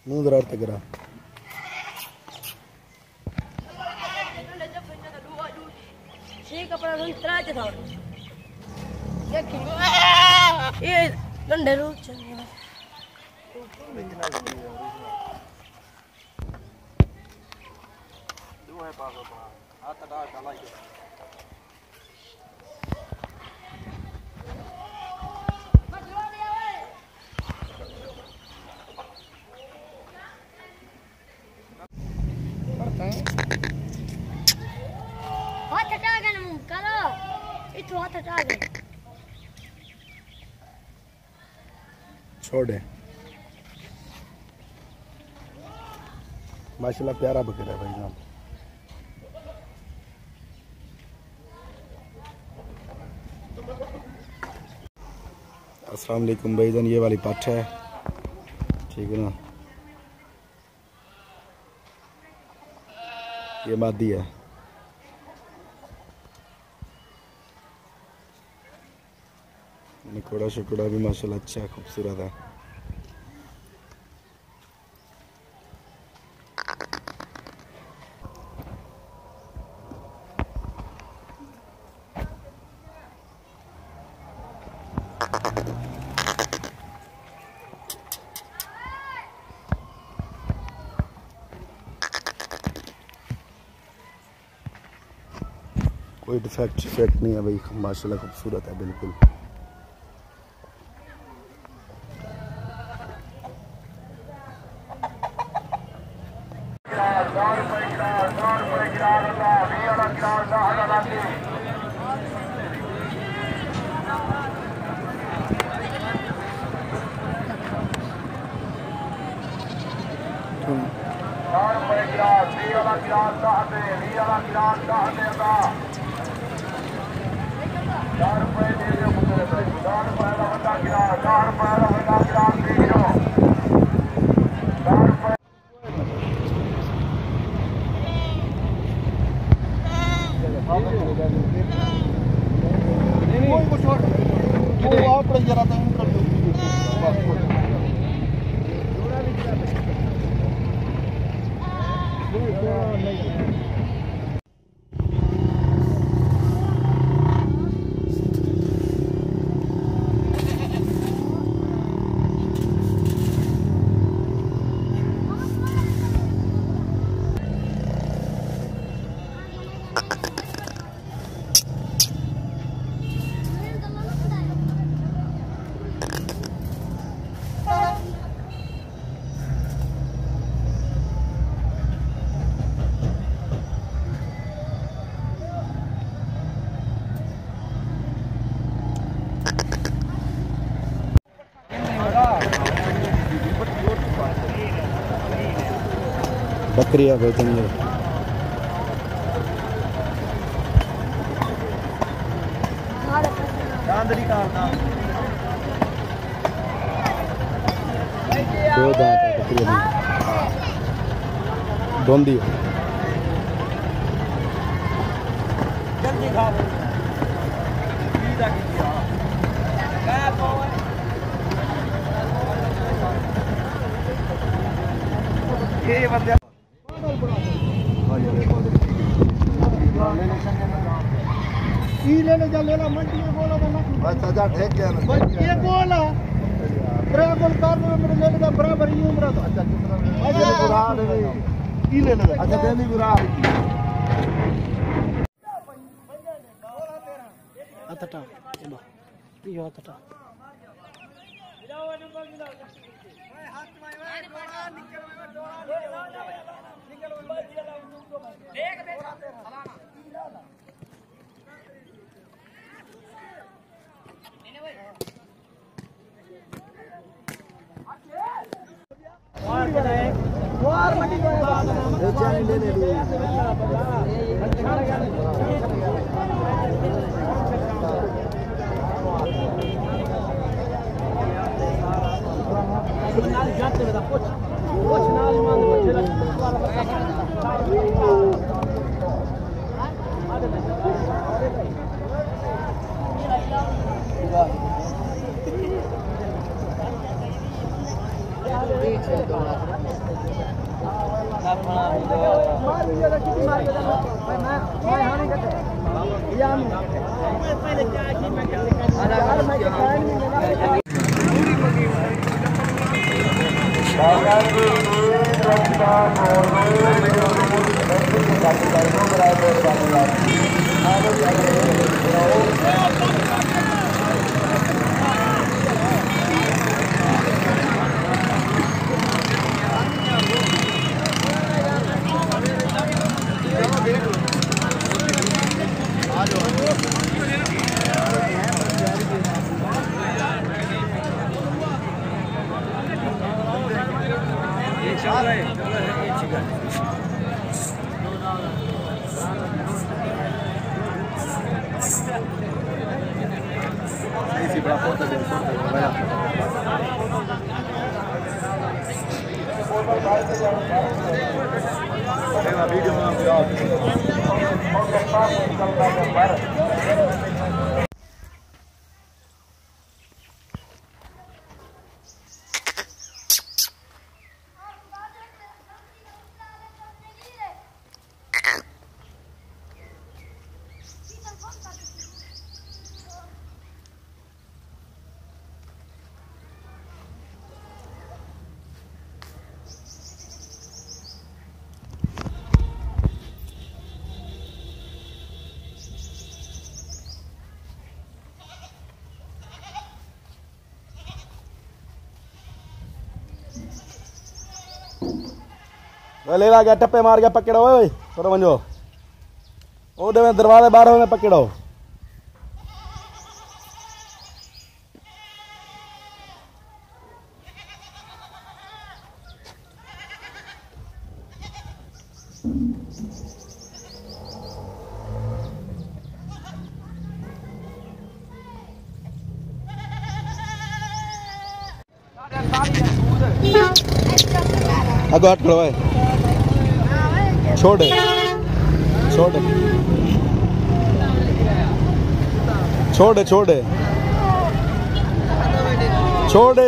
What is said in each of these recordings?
मुंह जरा तक करा कपड़ा था ये डंडे रोज छोड़े माशाल्लाह प्यारा बकरा है भाई साहब। अस्सलाम वालेकुम भाईजान, ये वाली पट्ट है, ठीक है ना, ये मादी है। निकोड़ा शुकोड़ा भी माशाल्लाह अच्छा खूबसूरत है। कोई डिफेक्ट नहीं है भाई, माशाल्लाह खूबसूरत है बिल्कुल। बकरियां बेचेंगे। दो दांत है बकरियां, दोंदी जल्दी खाओ। ये बंदे लेने जा लेना मंडी में बोला ना अच्छा जा ठेक गया ना ये बोला बराबर कार में मेरे लेने का बराबर ही उम्र तो अच्छा कितना अच्छा बुरा है की लेने अच्छा देनी बुरा है अतटा चलो ये अतटा हाथ में देख देख सलाना और मंडी को ले ले नाल जाते में कुछ नाल मान ले ला गया टप्पे मार गया पकड़ो ओए थोड़ा वंजो ओ दे दरवाजे बाहर में पकड़ो आगो हट खड़ो है छोड़ छोड़ छोड़ छोड़ छोड़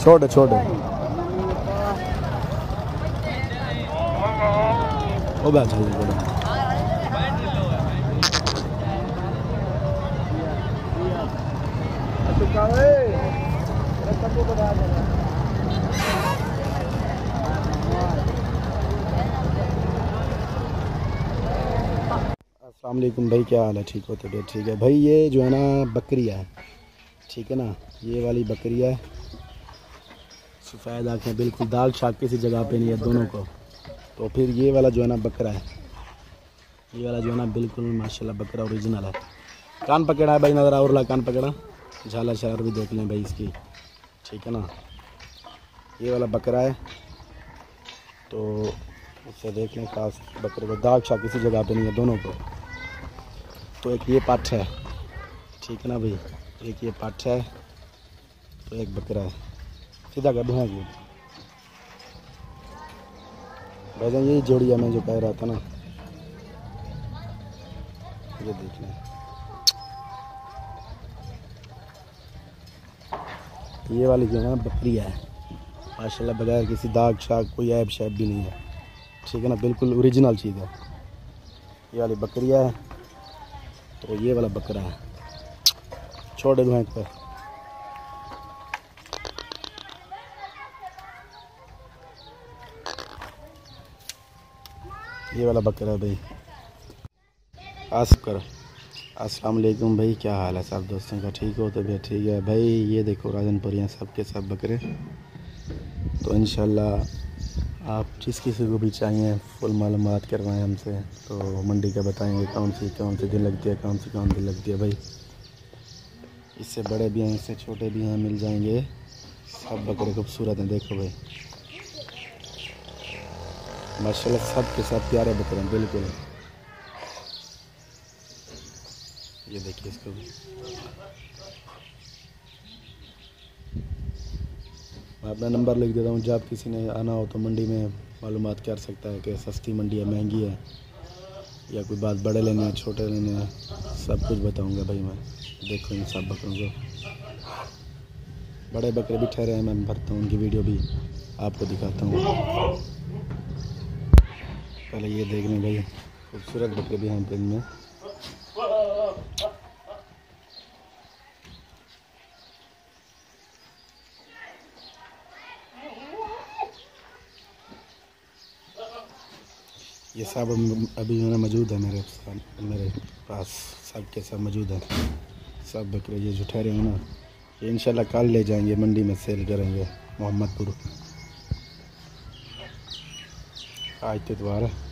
छोड़ छोड़ ओ बैठ अस्सलाम वालेकुम भाई, क्या हाल है? ठीक हो? तबीयत ठीक है भाई? ये जो है ना बकरी है, ठीक है ना, ये वाली बकरी है, सफ़ेद आँखें, बिल्कुल दाग शाग किसी जगह पे नहीं है दोनों को। तो फिर ये वाला जो है ना बकरा है, ये वाला जो है ना बिल्कुल माशाल्लाह बकरा ओरिजिनल है। कान पकड़ा है भाई, नज़र आ रहा कान पकड़ा, झाला शरार भी देख लें भाई इसकी, ठीक है ना। ये वाला बकरा है, तो उससे देख लें खास बकरे को दाग शाग किसी जगह पे नहीं है दोनों को। तो एक ये पाठ है, ठीक है ना भाई, एक ये पाठ है, तो एक बकरा है। सीधा कर दूँ ये भाईजान, यही जोड़ी है मैं जो कह रहा था ना, ये देख लें। ये वाली जो है ना बकरी है माशाल्लाह, बगैर किसी दाग शाग कोई ऐब शैब भी नहीं है, ठीक है ना, बिल्कुल ओरिजिनल चीज़ है। ये वाली बकरी है, तो ये वाला बकरा है। छोड़ दूँ एक पर, ये वाला बकरा है भाई। आसिफ कर, अस्सलाम वालेकुम भाई, क्या हाल है सब दोस्तों का? ठीक हो? तबीयत ठीक है भाई? ये देखो राजन पुरियाँ सब के सब बकरे। तो इंशाल्लाह आप जिस किसी को भी चाहिए फुल मालूमात करवाएं हमसे, तो मंडी का बताएंगे कौन सी दिन लगती है, कौन सी दिन लगती है भाई। इससे बड़े भी हैं, इससे छोटे भी हैं, मिल जाएंगे। सब बकरे खूबसूरत हैं, देखो भाई माशाल्लाह सब के सब प्यारे बकरे हैं बिल्कुल। ये देखिए इसको भी। मैं अपना नंबर लिख देता हूँ, जब किसी ने आना हो तो मंडी में मालूमात कर सकता है कि सस्ती मंडी है, महंगी है, या कोई बात बड़े लेने हैं, छोटे लेने हैं, सब कुछ बताऊँगा भाई मैं। देखो इन सब बकरों को, बड़े बकरे भी ठहरे हैं, मैं भरता हूँ, उनकी वीडियो भी आपको दिखाता हूँ। पहले ये देख लें भाई, खूबसूरत बकरे भी हैं इनमें। ये सब अभी जो है मौजूद है मेरे पास, सब के सब मौजूद हैं। सब बकरे ये जो ठहरे हैं ना, ये इंशाल्लाह कल ले जाएंगे मंडी में, सेल करेंगे मोहम्मदपुर। आज तो इतवार है।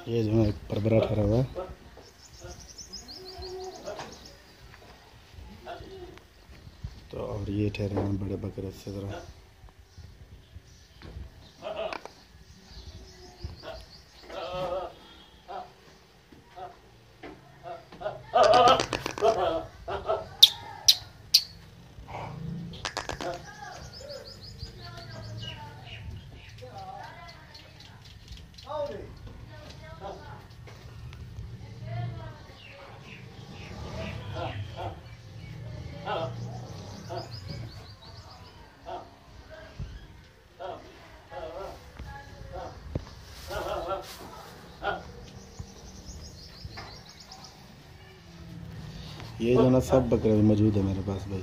ये जो है परबरा ठहरा हुआ है। तो और ये ठहरे हैं बड़े बकरे से ज़रा। ये जो ना सब बकरे मौजूद है मेरे पास भाई।